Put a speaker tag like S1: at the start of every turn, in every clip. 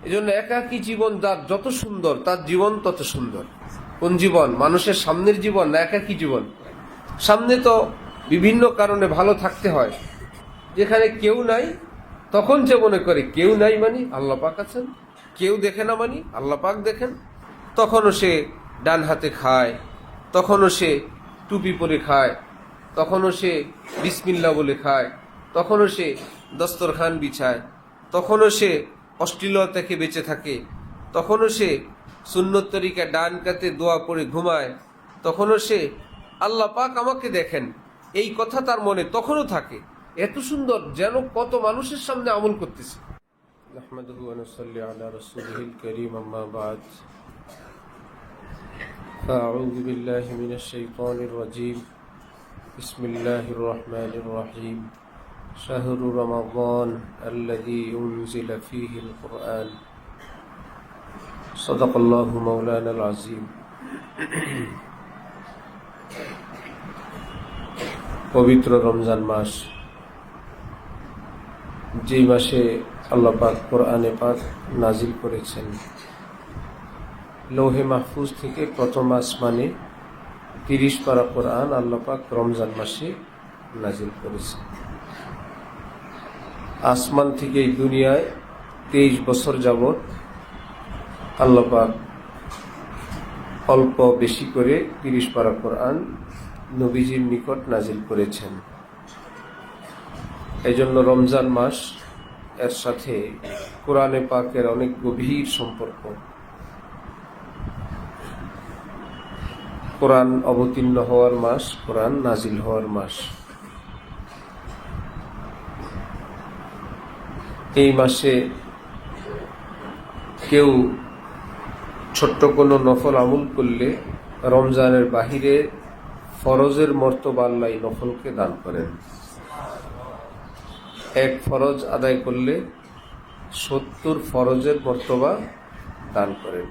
S1: এজন্য একাকী জীবন যার যত সুন্দর, তার জীবন তত সুন্দর। কোন জীবন? মানুষের সামনের জীবন না একাকী জীবন? সামনে তো বিভিন্ন কারণে ভালো থাকতে হয়। যেখানে কেউ নাই, তখন যে মনে করে কেউ নাই মানি আল্লাহ পাক আছেন, কেউ দেখে না মানি আল্লাহ পাক দেখেন, তখনও সে ডান হাতে খায়, তখনও সে টুপি পরে খায়, তখনও সে বিসমিল্লাহ বলে খায়, তখনও সে দস্তরখান বিছায়, তখনও সে অশ্লীলতা থেকে বেঁচে থাকে, তখনও সে সুন্নত তরিকা ডান কাতে দোয়া পড়ে ঘুমায়, তখনও সে আল্লাহ পাক আমাকে দেখেন এই কথা তার মনে তখনও থাকে। এত সুন্দর, যেন কত মানুষের সামনে আমল করতেছে। নাহমাদুহু ওয়া নুসাল্লি আলা রাসূলিহিল কারীম, আম্মা বা'দ। আউযু বিল্লাহি মিনাশ শাইতানির রাজীম। বিসমিল্লাহির রহমানির রহিম। শাহরু রমাদান আল্লাযী উনজিলা ফীহিল কুরআন। সাদাকাল্লাহু মাওলানাল আযীম। পবিত্র রমজান মাস, যে মাসে আল্লাহ পাক কোরআনে পাক নাজিল করেছেন। লৌহে মাহফুজ থেকে প্রথম আসমানে 30 পারা কোরআন আল্লাহ পাক রমজান মাসে নাজিল করেছেন। আসমান থেকে এই দুনিয়ায় 23 বছর যাবৎ আল্লাহ পাক অল্প বেশি করে 30 পারা কোরআন নবীজির নিকট নাজিল করেছেন। এই জন্য রমজান মাস এর সাথে কোরআনে পাকের অনেক গভীর সম্পর্ক। কোরআন অবতীর্ণ হওয়ার মাস, কোরআন নাজিল হওয়ার মাস। এই মাসে কেউ ছোট্ট কোনো নফল আমল করলে রমজানের বাহিরে ফরজের মর্তবা আল্লাহ নফলকে দান করেন। এক ফরজ আদায় করলে 70 ফরজের মর্তবা দান করেন।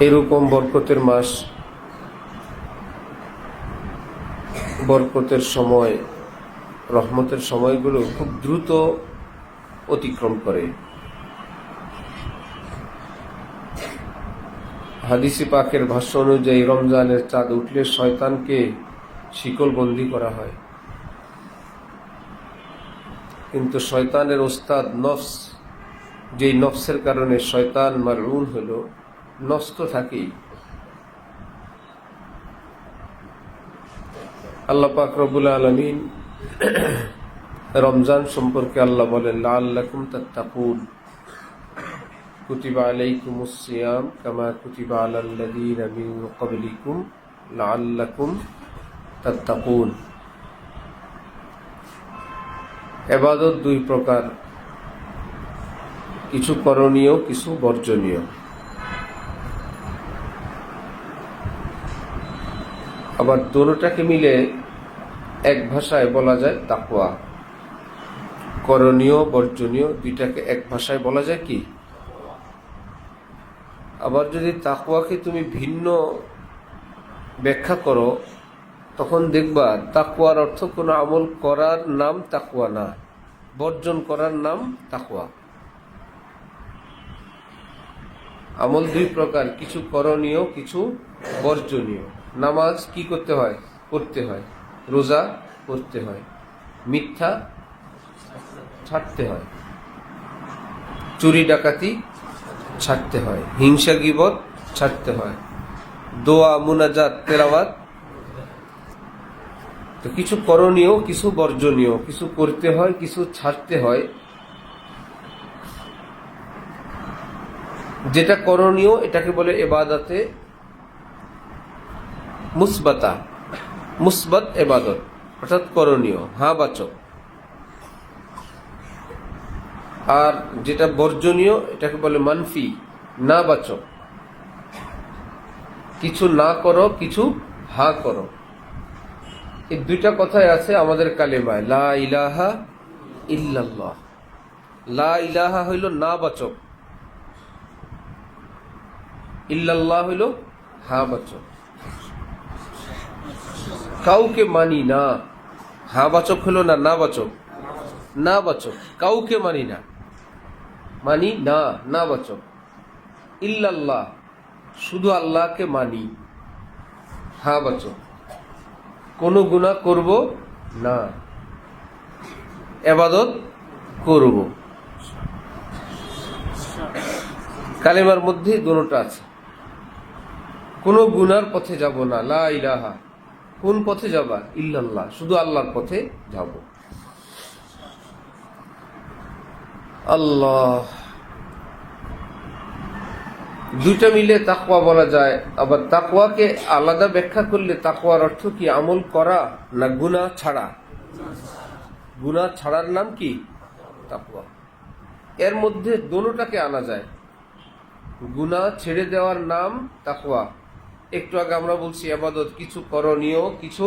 S1: এরকম বরকতের মাস, বরকতের সময়, রহমতের সময়গুলো খুব দ্রুত অতিক্রম করে। হাদিসে পাকের ভাষ্য অনুযায়ী রমজানের চাঁদ উঠলে শয়তানকে শিকলবন্দি করা হয়, কিন্তু শয়তানের ওস্তাদ নফস, যেই নফসের কারণে শয়তান মালউন হলো, নফস তো থাকেই। আল্লাহ পাক রব্বুল আলামিন রমজান সম্পর্কে আল্লাহ বলেন, লাআল্লাকুম তাত্তাকুন, কুতিবা আলাইকুমুস সিয়াম কামা কুতিবা আলাল্লাযীনা মিন ক্বাবলিকুম লাআল্লাকুম তাত্তাকুন। ইবাদত দুই প্রকার, কিছু করণীয়, কিছু বর্জনীয়। আবার দুটোটাকে মিলে এক ভাষায় বলা যায় তাকওয়া। করণীয় বর্জনীয় দুইটাকে এক ভাষায় বলা যায় কি? আবার যদি তাকওয়াকে তুমি ভিন্ন ব্যাখ্যা করো, তখন দেখবা তাকওয়ার অর্থ কোনো আমল করার নাম তাকওয়া না, বর্জন করার নাম তাকওয়া। আমল দুই প্রকার, কিছু করণীয়, কিছু বর্জনীয়। নামাজ কি করতে হয়? পড়তে হয়। রোজা করতে হয়। মিথ্যা ছাড়তে হয়। চুরি ডাকাতি ছাড়তে হয়। হিংসা গীবত ছাড়তে হয়। দোয়া মুনাজাত তেলাওয়াত। তো কিছু করণীয়, কিছু বর্জনীয়, কিছু করতে হয়, কিছু ছাড়তে হয়। যেটা করণীয় এটাকে বলে ইবাদতে মুসবাতা, মুসবাত ইবাদত, অর্থাৎ করণীয়, হ্যাঁ বাচক। আর যেটা বর্জনীয় এটাকে বলে মানফি, না বাচক। কিছু না করো, কিছু হ্যাঁ করো। এই দুইটা কথাই আছে আমাদের কালেমায়, লা ইলাহা ইল্লাল্লাহ। লা ইলাহা হইল না বাচক, ইল্লাল্লাহ হইল হ্যাঁ বাচক। কাউকে মানি না। হা বাচক হলো না না বাচক? না বাচক। কাউকে মানি না, মানি না, না বাচক। ইল্লাল্লাহ, শুধু আল্লাহকে মানি, হা বাচক। কোনো গুনাহ করব না, ইবাদত করব। কালেমার মধ্যে দুটোটা আছে। কোন গুনার পথে যাব না, লা ইলাহা। কোন পথে যাবা? ইল্লাল্লাহ, শুধু আল্লাহর পথে যাব। আল্লাহ, দুইটা মিলে তাকওয়া বলা যায়। আবার তাকওয়াকে আলাদা ব্যাখ্যা করলে তাকওয়ার অর্থ কি? আমল করা না গুনাহ ছাড়া? গুনাহ ছাড়ার নাম কি? তাকওয়া। এর মধ্যে দোনোটাকে আনা যায়। গুনাহ ছেড়ে দেওয়ার নাম তাকওয়া। একটু আগে আমরা বলছি ইবাদত কিছু করণীয়, কিছু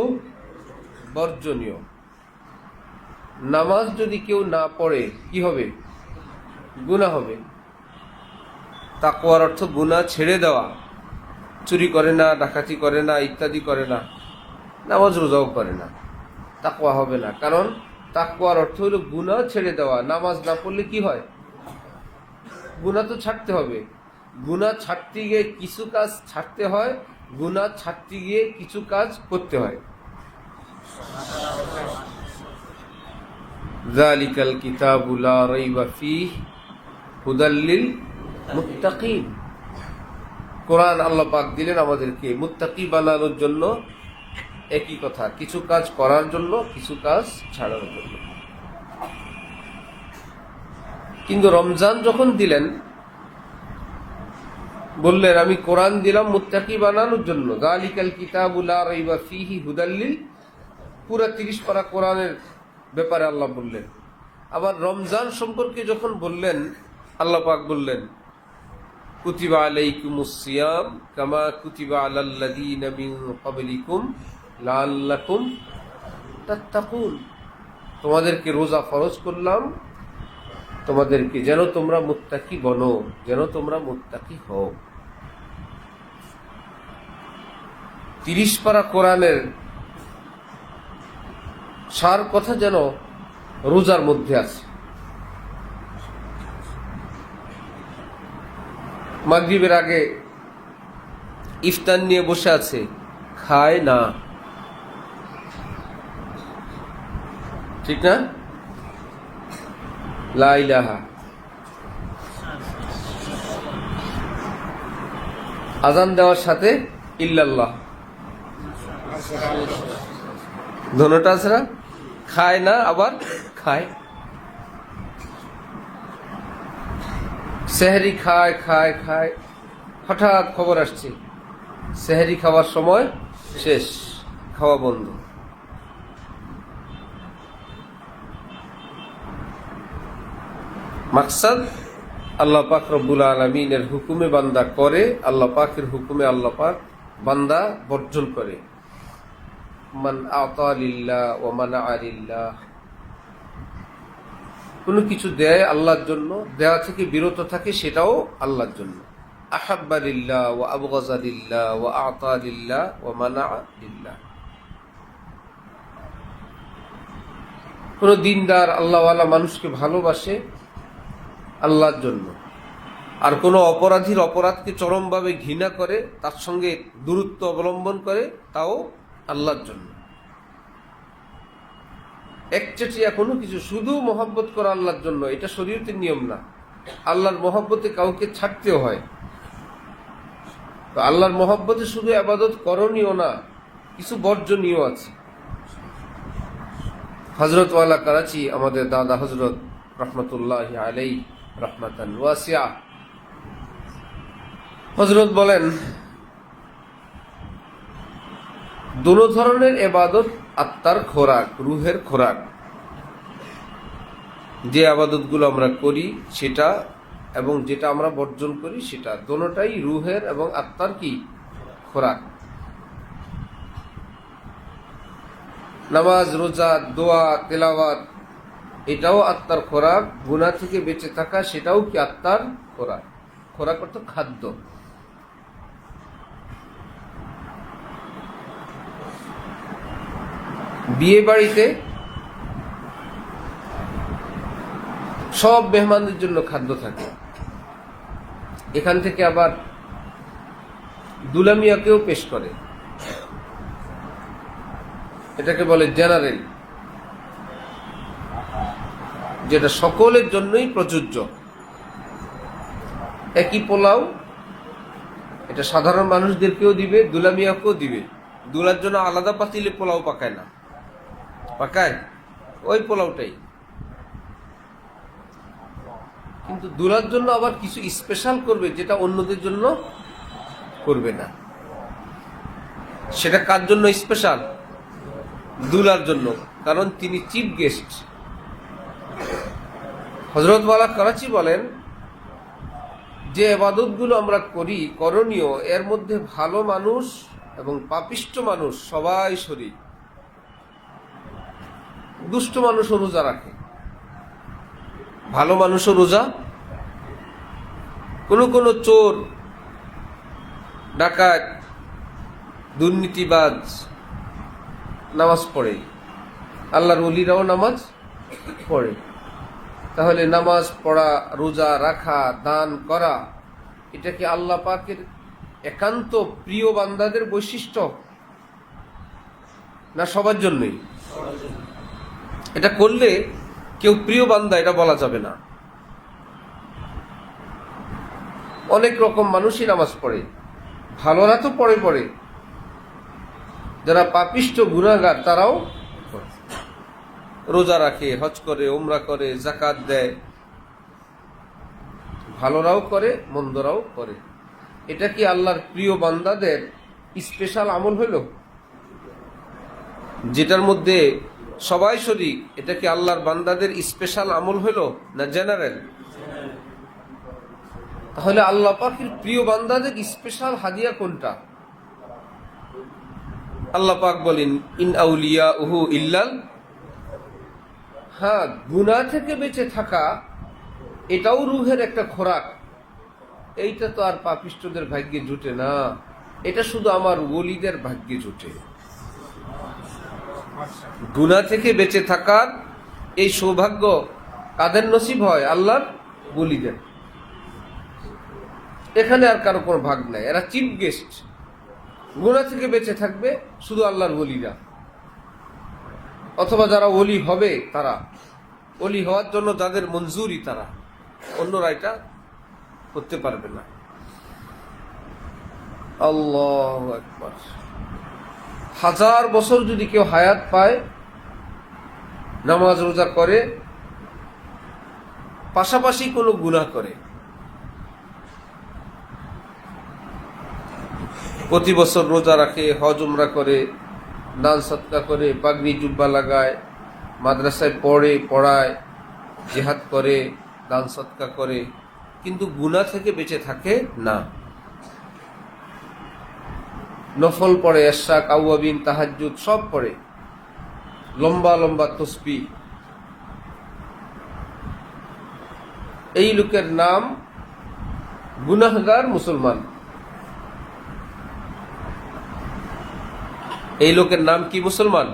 S1: বর্জনীয়। নামাজ যদি কেউ না পড়ে কি হবে? গুনাহ হবে। তাকওয়ার অর্থ গুনাহ ছেড়ে দেওয়া। চুরি করে না, ডাকাতি করে না, ইত্যাদি করে না, নামাজ রোজাও করে না, তাকওয়া হবে না। কারণ তাকওয়ার অর্থ হলো গুনাহ ছেড়ে দেওয়া। নামাজ না পড়লে কি হয়? গুনাহ তো ছাড়তে হবে। গুনাহ ছাড়তে গিয়ে কিছু কাজ ছাড়তে হয়, গুনাহ ছাড়তে গিয়ে কিছু কাজ করতে হয়। যালিকাল কিতাবু লা রাইবা ফীহি হুদাল লিল মুত্তাকিন। কোরআন আল্লাহ পাক দিলেন আমাদেরকে মুত্তাকি বানানোর জন্য। একই কথা, কিছু কাজ করার জন্য, কিছু কাজ ছাড়ার জন্য। কিন্তু রমজান যখন দিলেন, বললেন আমি কোরআন দিলাম মুত্তাকি বানানোর জন্য। যালিকাল কিতাবু লা রাইবা ফীহি হুদাল লিল, পুরা 30 পারা কোরআনের ব্যাপারে আল্লাহ বললেন। আবার রমজান সম্পর্কে যখন বললেন, আল্লাহ পাক বললেন কুতিবা আলাইকুমুস সিয়াম কামা কুতিবা আলাল লাযীনা মিন ক্বাবলিকুম লাআল্লাকুম তাত্তাকুন। তোমাদেরকে রোজা ফরজ করলাম, তোমাদেরকে যেন তোমরা মুত্তাকি বনো, যেন তোমরা মুত্তাকি হও। 30 পারা কোরআনের সার কথা যেন রোজার মধ্যে আছে। মাগরিবের আগে ইফতার নিয়ে বসে আছে, খায় না, ঠিক না? লা ইলাহা। আজান দেওয়ার সাথে ইল্লাল্লাহ, দোনোটা আছে না? খায় না আবার খায়। সেহরি খায় খায় খায়, হঠাৎ খবর আসছে সেহরি খাওয়ার সময় শেষ, খাওয়া বন্ধ। মাকসাদ আল্লাহ পাক রব্বুল আলামিনের হুকুমে বান্দা করে, আল্লাহ পাকের হুকুমে আল্লাহ পাক বান্দা বর্জন করে। মান আতা লিল্লাহ ওয়া মানা লিল্লাহ, কোনো কিছু দেয় আল্লাহর জন্য, দেওয়া থেকে বিরত থাকে সেটাও আল্লাহর জন্য। আহাব্বা লিল্লাহ ওয়া আবগাযা লিল্লাহ ওয়া আতা লিল্লাহ ওয়া মানা লিল্লাহ। কোন দিনদার আল্লাহওয়ালা মানুষকে ভালোবাসে আল্লাহর জন্য, আর কোন অপরাধীর অপরাধকে চরমভাবে ঘৃণা করে, তার সঙ্গে দূরত্ব অবলম্বন করে, তাও আল্লাহর জন্য। একচেটিয়া কোনো কিছু শুধু মহব্বত করা আল্লাহর জন্য, এটা শরীয়তের নিয়ম না। আল্লাহর মহব্বতে কাউকে ছাড়তেও হয়। তো আল্লাহর মহব্বতে শুধু ইবাদত করণীয় না, কিছু বর্জনীয় আছে। হযরত ওয়ালা করাচি, আমাদের দাদা হযরত রহমতুল্লাহি আলাইহি রহমাতান ওয়াসিয়া, হযরত বলেন দুটো ধরনের ইবাদত আত্মার খোরাক, রুহের খোরাক। যে আবাদতগুলো আমরা করি সেটা এবং যেটা আমরা বর্জন করি সেটা, দুটোটাই রুহের এবং আত্মার কি খোরাক। নামাজ, রোজা, দোয়া, তেলাওয়াত, এটাও আত্মার খোরাক। গুনাহ থেকে বেঁচে থাকা, সেটাও কি আত্মার খোরাক। খোরাক অর্থ খাদ্য। বিয়ে বাড়িতে সব মেহমানদের জন্য খাদ্য থাকে, এখান থেকে আবার দুলামিয়াকেও পেশ করে, এটাকে বলে জেনারেল, যেটা সকলের জন্যই প্রযোজ্য। একই পোলাও এটা সাধারণ মানুষদেরকেও দিবে, দুলামিয়াকেও দিবে। দুলার জন্য আলাদা পাতিলে পোলাও পাকায় না, পাকায় ওই পোলাওটাই, কিন্তু দুলার জন্য আবার কিছু স্পেশাল করবে যেটা অন্যদের জন্য করবে না। সেটা কার জন্য স্পেশাল? দুলার জন্য, কারণ তিনি চিফ গেস্ট। হযরত ওয়ালা করাচি বলেন যে ইবাদতগুলো আমরা করি করণীয়, এর মধ্যে ভালো মানুষ এবং পাপিষ্ঠ মানুষ সবাই শরীক। দুষ্ট মানুষও রোজা রাখে, ভালো মানুষও রোজা, কোন চোর ডাকাত দুর্নীতিবাজ নামাজ পড়ে, আল্লাহর ওলিরাও নামাজ পড়ে। তাহলে নামাজ পড়া, রোজা রাখা, দান করা, এটা কি আল্লাহ পাকের একান্ত প্রিয় বান্দাদের বৈশিষ্ট্য না সবার জন্যই? এটা করলে কেউ প্রিয় বান্দা এটা বলা যাবে না। অনেক রকম মানুষই নামাজ পড়ে, ভালোরা তো পড়ে, যারা পাপিষ্ঠ গুনাহগার তারাও রোজা রাখে, হজ করে, উমরা করে, যাকাত দেয়, ভালোরাও করে, মন্দরাও করে। এটা কি আল্লাহর প্রিয় বান্দাদের স্পেশাল আমল হইল? যেটার মধ্যে সবাই শরীক, এটা কি আল্লাহর বান্দাদের স্পেশাল আমল হইল না জেনারেল? তাহলে আল্লাহ পাকের প্রিয় বান্দাদের স্পেশাল হাদিয়া কোনটা? আল্লাহ পাক বলেন ইন আউলিয়াউহু ইল্লাল, হ্যাঁ, গুনাহ থেকে বেঁচে থাকা এটাও রূহের একটা খোরাক। এইটা তো আর পাপিষ্ঠদের ভাগ্যে জুটে না, এটা শুধু আমার ওলিদের ভাগ্যে জুটে। গুনাহ থেকে বেঁচে থাকার এই সৌভাগ্য কাদের নসিব হয়? আল্লাহর ওলিদের। এখানে আর কারো কোনো ভাগ নাই, এরা চিফ গেস্ট। গুনাহ থেকে বেঁচে থাকবে শুধু আল্লাহর ওলিরা, অথবা যারা ওলি হবে তারা, ওলি হওয়ার জন্য যাদের মঞ্জুরি তারা, অন্যরা এটা করতে পারবে না। আল্লাহু আকবার। 1000 বছর যদি কেউ হায়াত পায়, নামাজ রোজা করে, পাশাপাশি কোনো গুনাহ করে, প্রতি বছর রোজা রাখে, হজ উমরা করে, দান সদকা করে, পাগড়ি জুব্বা লাগায়, মাদ্রাসায় পড়ায়, জিহাদ করে, দান সদকা করে, কিন্তু গুনাহ থেকে বেঁচে থাকে না। নফল পড়ে, ইশরাক, আওয়াবিন, তাহাজ্জুদ সব পড়ে, লম্বা লম্বা তসবিহ। এই লোকের নাম গুনাহগার মুসলমান। এই লোকের নাম কি? মুসলমান,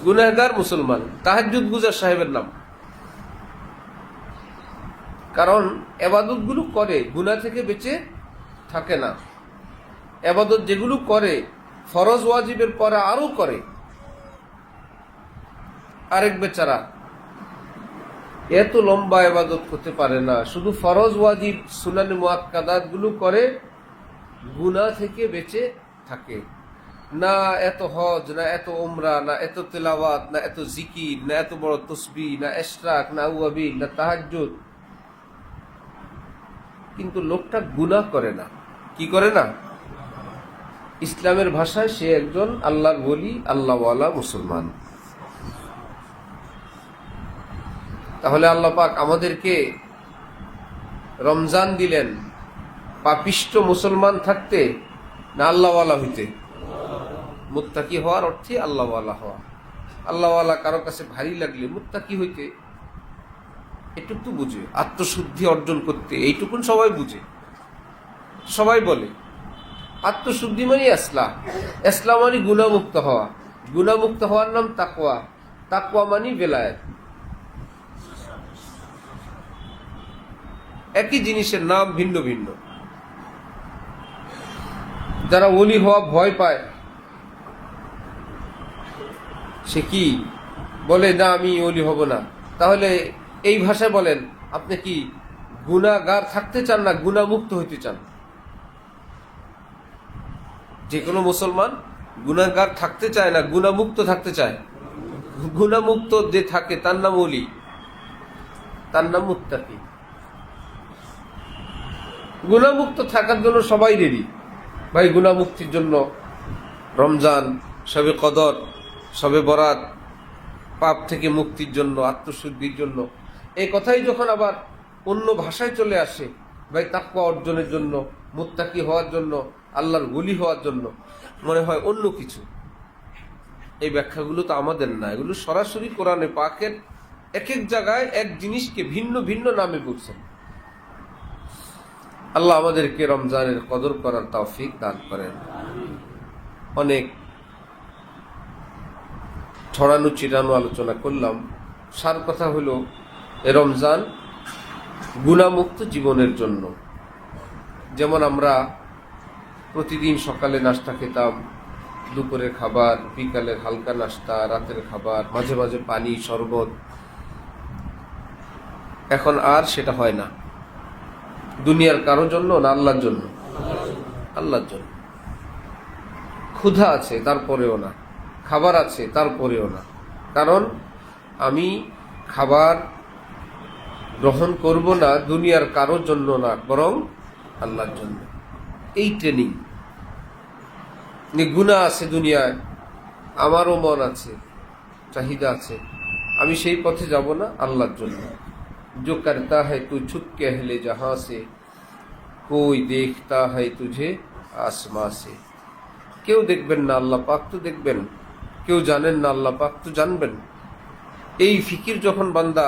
S1: গুনাহগার মুসলমান। তাহাজ্জুদ গুজার সাহেবের নাম, কারণ ইবাদত গুলো করে গুনাহ থেকে বেঁচে থাকে না। ইবাদত যেগুলো করে ফরজ ওয়াজিবের পরে আরো করে। আরেক বেচারা এত লম্বা ইবাদত করতে পারে না, শুধু ফরজ ওয়াজিব সুনান মুআক্কাদাত গুলো করে, গুনাহ থেকে বেঁচে থাকে না। এত হজ না, এত উমরা না, এত তেলাওয়াত না, এত জিকির না, এত বড় তসবিহ না, ইশরাক না, আওয়াবিন না, তাহাজ্জুদ, কিন্তু লোকটা গুনাহ করে না। কি করে না? ইসলামের ভাষায় সে একজন আল্লাহর ওলি, আল্লাহওয়ালা মুসলমান। তাহলে আল্লাহ পাক আমাদেরকে রমজান দিলেন পাপিষ্ঠ মুসলমান থাকতে না আল্লাহওয়ালা হইতে? মুত্তাকি হওয়ার অর্থে আল্লাহওয়ালা হওয়া। আল্লাহওয়ালা কারো কাছে ভারী লাগলে মুত্তাকি হইতে এটুকু তো বুঝে, আত্মশুদ্ধি অর্জন করতে এইটুকুন সবাই বুঝে, সবাই বলে। আত্মশুদ্ধি মানে ইসলাম, ইসলাম মানে গুনাহমুক্ত হওয়া। গুনাহমুক্ত হওয়ার নাম তাকওয়া। তাকওয়া মানে বেলায়েত। একই জিনিসের নাম ভিন্ন ভিন্ন। যারা ওলি হওয়া ভয় পায়, সে কি বলে, না আমি ওলি হব না। তাহলে এই ভাষায় বলেন, আপনি কি গুনাহগার থাকতে চান না গুনাহমুক্ত হইতে চান? যে কোনো মুসলমান গুনাহগার থাকতে চায় না গুনাহমুক্ত থাকতে চায়। গুনাহমুক্ত যে থাকে তার নাম ওলি, তার নাম মুত্তাকি। গুনাহমুক্ত থাকার জন্য সবাই রেডি ভাই। গুনাহমুক্তির জন্য রমজান, শবে কদর, শবে বরাত, পাপ থেকে মুক্তির জন্য, আত্মশুদ্ধির জন্য। এই কথাই যখন আবার অন্য ভাষায় চলে আসে, ভাই তাকওয়া অর্জনের জন্য, মুত্তাকি হওয়ার জন্য, আল্লাহর ওলি হওয়ার জন্য, মনে হয় অন্য কিছু। এই ব্যাখ্যাগুলো তো আমাদের না, এগুলো সরাসরি কোরআনে পাকের এক এক জায়গায় এক জিনিসকে ভিন্ন ভিন্ন নামে বলছেন। আল্লাহ আমাদেরকে রমজানের কদর করার তৌফিক দান করেন। অনেক ছড়ানো চিটানো আলোচনা করলাম। সার কথা হলো, এ রমজান গুনাহমুক্ত জীবনের জন্য। যেমন আমরা প্রতিদিন সকালে নাস্তা খেতাম, দুপুরের খাবার, বিকালের হালকা নাস্তা, রাতের খাবার, মাঝে মাঝে পানি, শরবত। এখন আর সেটা হয় না। দুনিয়ার কারোর জন্য না আল্লাহর জন্য? আল্লাহর জন্য। ক্ষুধা আছে তারপরেও না, খাবার আছে তারপরেও না। কারণ আমি খাবার গ্রহণ করব না দুনিয়ার কারোর জন্য না, বরং আল্লাহর জন্য। এই ট্রেনিং। গুনাহ আছে দুনিয়ায়, আমারও মন আছে, চাহিদা আছে, আমি সেই পথে যাব না, আল্লাহর জন্য। जो करता है तू छुप के अहले जहां से, कोई देखता है तुझे आसमां से। কেউ দেখবেন না, আল্লাহ পাক তো দেখবেন। কেউ জানেন না, আল্লাহ পাক তো জানবেন। এই ফিকির যখন বান্দা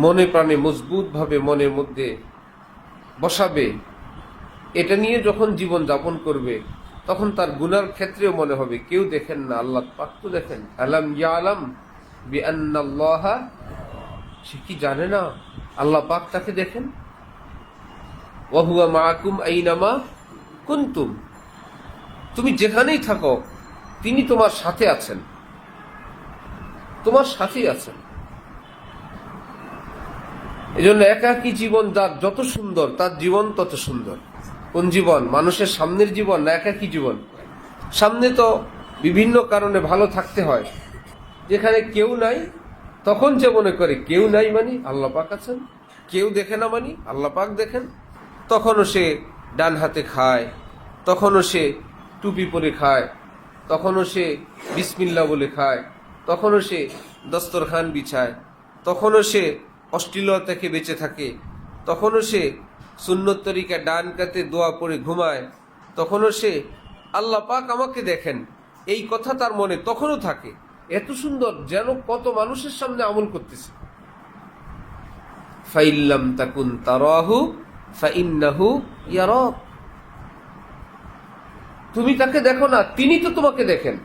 S1: মনে প্রাণে মজবুত ভাবে মনের মধ্যে বসাবে, এটা নিয়ে যখন জীবন যাপন করবে, তখন তার গুনার ক্ষেত্রেও মনে হবে কেউ দেখেন না, আল্লাহ পাক তো দেখেন। আলাম ইয়ালাম বিআন্নাল্লাহ, সে কি জানে না আল্লাহ পাক তাকে দেখেন। ওয়া হুয়া মাআকুম আইনামা কুনতুম, তুমি যেখানেই থাকো তিনি তোমার সাথে আছেন, তোমার সাথেই আছেন। এজন্য একাকী জীবন যার যত সুন্দর, তার জীবন তত সুন্দর। কোন জীবন? মানুষের সামনের জীবন না একাকী জীবন? সামনে তো বিভিন্ন কারণে ভালো থাকতে হয়। যেখানে কেউ নাই, তখন যে মনে করে কেউ নাই মানি আল্লাহ পাক আছেন, কেউ দেখে না মানি আল্লাহ পাক দেখেন। তখনও সে ডান হাতে খায়, তখনও সে টুপি পরে খায়, তখনও সে বিসমিল্লাহ বলে খায়, তখনও সে দস্তরখান বিছায়, তখনও সে অশ্লীলতা থেকে বেঁচে থাকে, তখনও সে সুন্নত তরিকা ডান কাতে দোয়া পড়ে ঘুমায়, তখনও সে আল্লাহ পাক আমাকে দেখেন এই কথা তার মনে তখনও থাকে। এত সুন্দর, যেন কত মানুষের সামনে আমল করতেছে। ফাইল্লাম তাকুন তারাহু ফাইন্নাহু ইয়ারাক, তুমি তাকে দেখো না, তিনি তো তোমাকে দেখেন।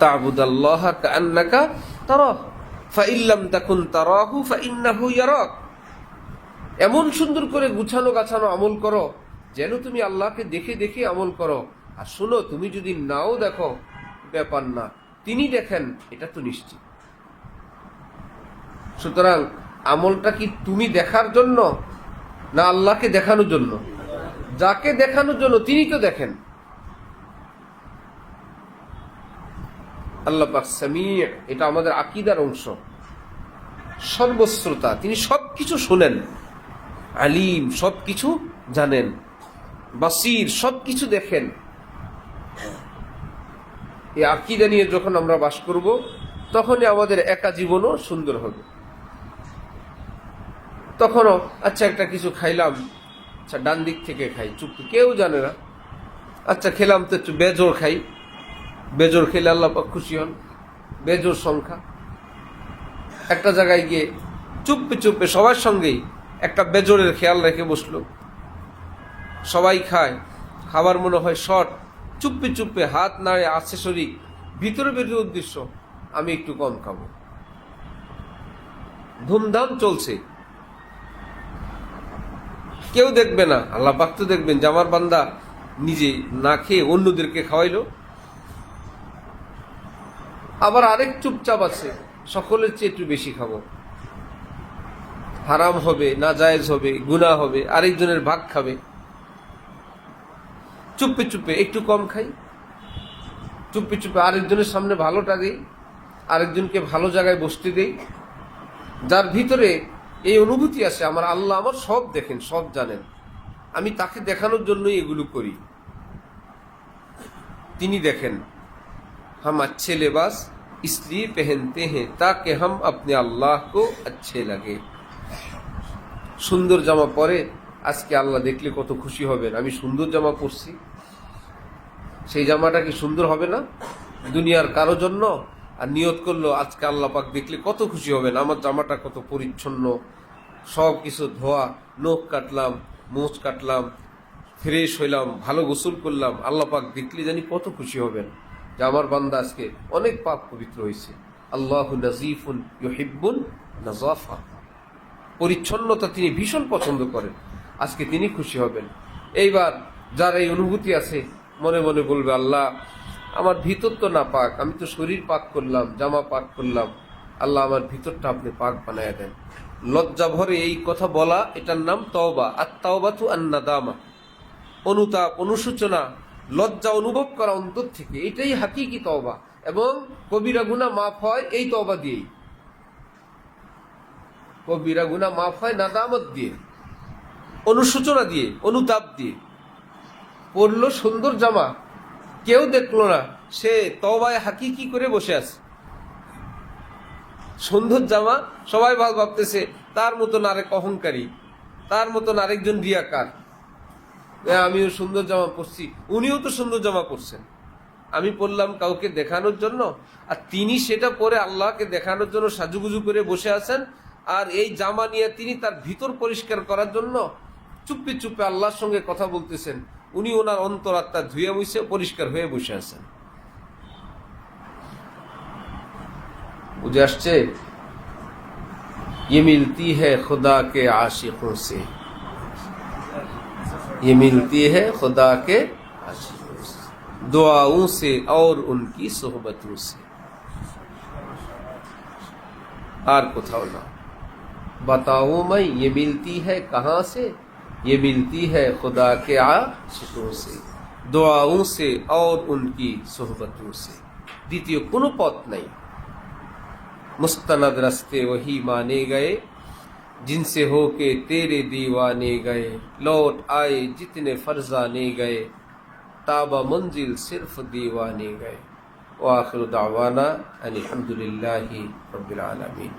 S1: তা'বুদাল্লাহা কাআন্নাকা তারাহু ফাইল্লাম তাকুন তারাহু ফাইন্নাহু ইয়ারাক। এমন সুন্দর করে গুছানো গাছানো আমল করো যেন তুমি আল্লাহকে দেখে দেখে আমল করো। আর শোনো, তুমি যদি নাও দেখো ব্যাপার না, তিনি দেখেন, এটা তো নিশ্চিত। সুতরাং আমলটা কি তুমি দেখার জন্য না আল্লাহকে দেখানোর জন্য? যাকে দেখানোর জন্য তিনি তো দেখেন। আল্লাহ পাক সামি', এটা আমাদের আকীদার অংশ। সর্বশ্রোতা, তিনি সবকিছু শোনেন। আলিম, সবকিছু জানেন। বাসির, সবকিছু দেখেন। এই আকীদা নিয়ে যখন আমরা বাস করব, তখনই আমাদের একা জীবনও সুন্দর হবে। তখনও আচ্ছা একটা কিছু খাইলাম, আচ্ছা ডান দিক থেকে খাই, চুপ, কেউ জানে না। আচ্ছা খেলাম তো একটু বেজোর খাই, বেজোর খেলে আল্লাহ পাক খুশি হন। বেজোর সংখ্যা। একটা জায়গায় গিয়ে চুপে চুপে সবার সঙ্গেই একটা বেজোরের খেয়াল রেখে বসলো। সবাই খায়, খাবার মনে হয় শর্ট, চুপে চুপে হাত নাড়ে আছে শরীর, ভিতরে ভিতরে উদ্দেশ্য আমি একটু কম খাবো। ধুমধাম চলছে, কেউ দেখবে না, আল্লাহ পাক তো দেখবেন যে আমার বান্দা নিজে না খেয়ে অন্যদেরকে খাওয়াইলো। আবার আরেক চুপচাপ আছে, সকলের চেয়ে একটু বেশি খাবো, হারাম হবে, নাজায়েজ হবে, গুনাহ হবে, আরেকজনের ভাগ খাবে। চুপে চুপে একটু কম খাই, চুপে চুপে আরেকজনের সামনে ভালোটা দেই, আরেকজনকে ভালো জায়গায় বসতে দেই। যার ভিতরে এই অনুভূতি আসে আমার আল্লাহ আমার সব দেখেন, সব জানেন, আমি তাকে দেখানোর জন্যই এগুলো করি। তিনি দেখেন, हम अच्छे लिबास इसलिए पहनते हैं ताकि हम अपने अल्लाह को अच्छे लगे। সুন্দর জামা পরে আজকে আল্লাহ দেখলে কত খুশি হবেন, আমি সুন্দর জামা পরছি। সেই জামাটা কি সুন্দর হবে না দুনিয়ার কারো জন্য? আর নিয়ত করলো আজকে আল্লাহ পাক দেখলে কত খুশি হবেন, আমার জামাটা কত পরিচ্ছন্ন, সব কিছু ধোয়া, নখ কাটলাম, মোচ কাটলাম, ফ্রেশ হইলাম, ভালো গোসল করলাম, আল্লাহ পাক দেখলে জানি কত খুশি হবেন যে আমার বান্দা আজকে অনেক পাক পবিত্র হয়েছে। আল্লাহু নাজিফুন ইউহিব্বুন নাজাফা, পরিচ্ছন্নতা তিনি ভীষণ পছন্দ করেন, আজকে তিনি খুশি হবেন। এইবার যার এই অনুভূতি আছে মনে মনে বলবে আল্লাহ আমার ভিতর তো না পাক, আমি তো শরীর পাক করলাম, জামা পাক করলাম, আল্লাহ আমার ভিতরটা আপনি পাক বানায় দেন। লজ্জা ভরে এই কথা বলা, এটার নাম তওবা। আর তাওবাতু আন-নাদামা, অনুতাপ, অনুশোচনা, লজ্জা অনুভব করা অন্তর থেকে, এটাই হাকিকি তওবা। এবং কবিরা গুনাহ মাফ হয় এই তওবা দিয়েই, কবিরা গুনাহ মাফ হয় নাদামত দিয়ে, অনুশোচনা দিয়ে, অনুতাপ দিয়ে। পরলো সুন্দর জামা, কেউ দেখলো না, সে তওবায় হাকিকি করে বসে আছে। সুন্দর জামা, সবাই ভাবতেছে তার মতন আরেক অহংকারী, তার মতন আরেকজন রিয়াকার, আমিও সুন্দর জামা পরছি, উনিও তো সুন্দর জামা পরছেন, আমি পরলাম কাউকে দেখানোর জন্য, আর তিনি সেটা পরে আল্লাহকে দেখানোর জন্য সাজুগুজু করে বসে আছেন। আর এই জামা নিয়ে তিনি তার ভিতর পরিষ্কার করার জন্য চুপে চুপে আল্লাহর সঙ্গে কথা বলতেছেন, উনি ওনার অন্তরাত্মা ধুয়ে মুছে পরিষ্কার হয়ে বসে আছেন। বুঝে আসছে? ये मिलती है खुदा के आशिकों से, ये मिलती है खुदा के आशिकों से, दुआओं से और उनकी सोहबतों से। আর কোথাও না। बताओ मैं ये मिलती है कहाँ से, ये मिलती है खुदा के आशिकों से, दुआओं से और उनकी सोहबतों से। দ্বিতীয় কোনো পথ নাই। मुस्तनद रस्ते वही माने गए जिनसे होके तेरे दीवाने गए, लौट आए जितने फरजाने गए, ताबा मंजिल सिर्फ दीवाने गए। व आखिर दावाना अनिल हम्दुलिल्लाहि रब्बिल आलमीन।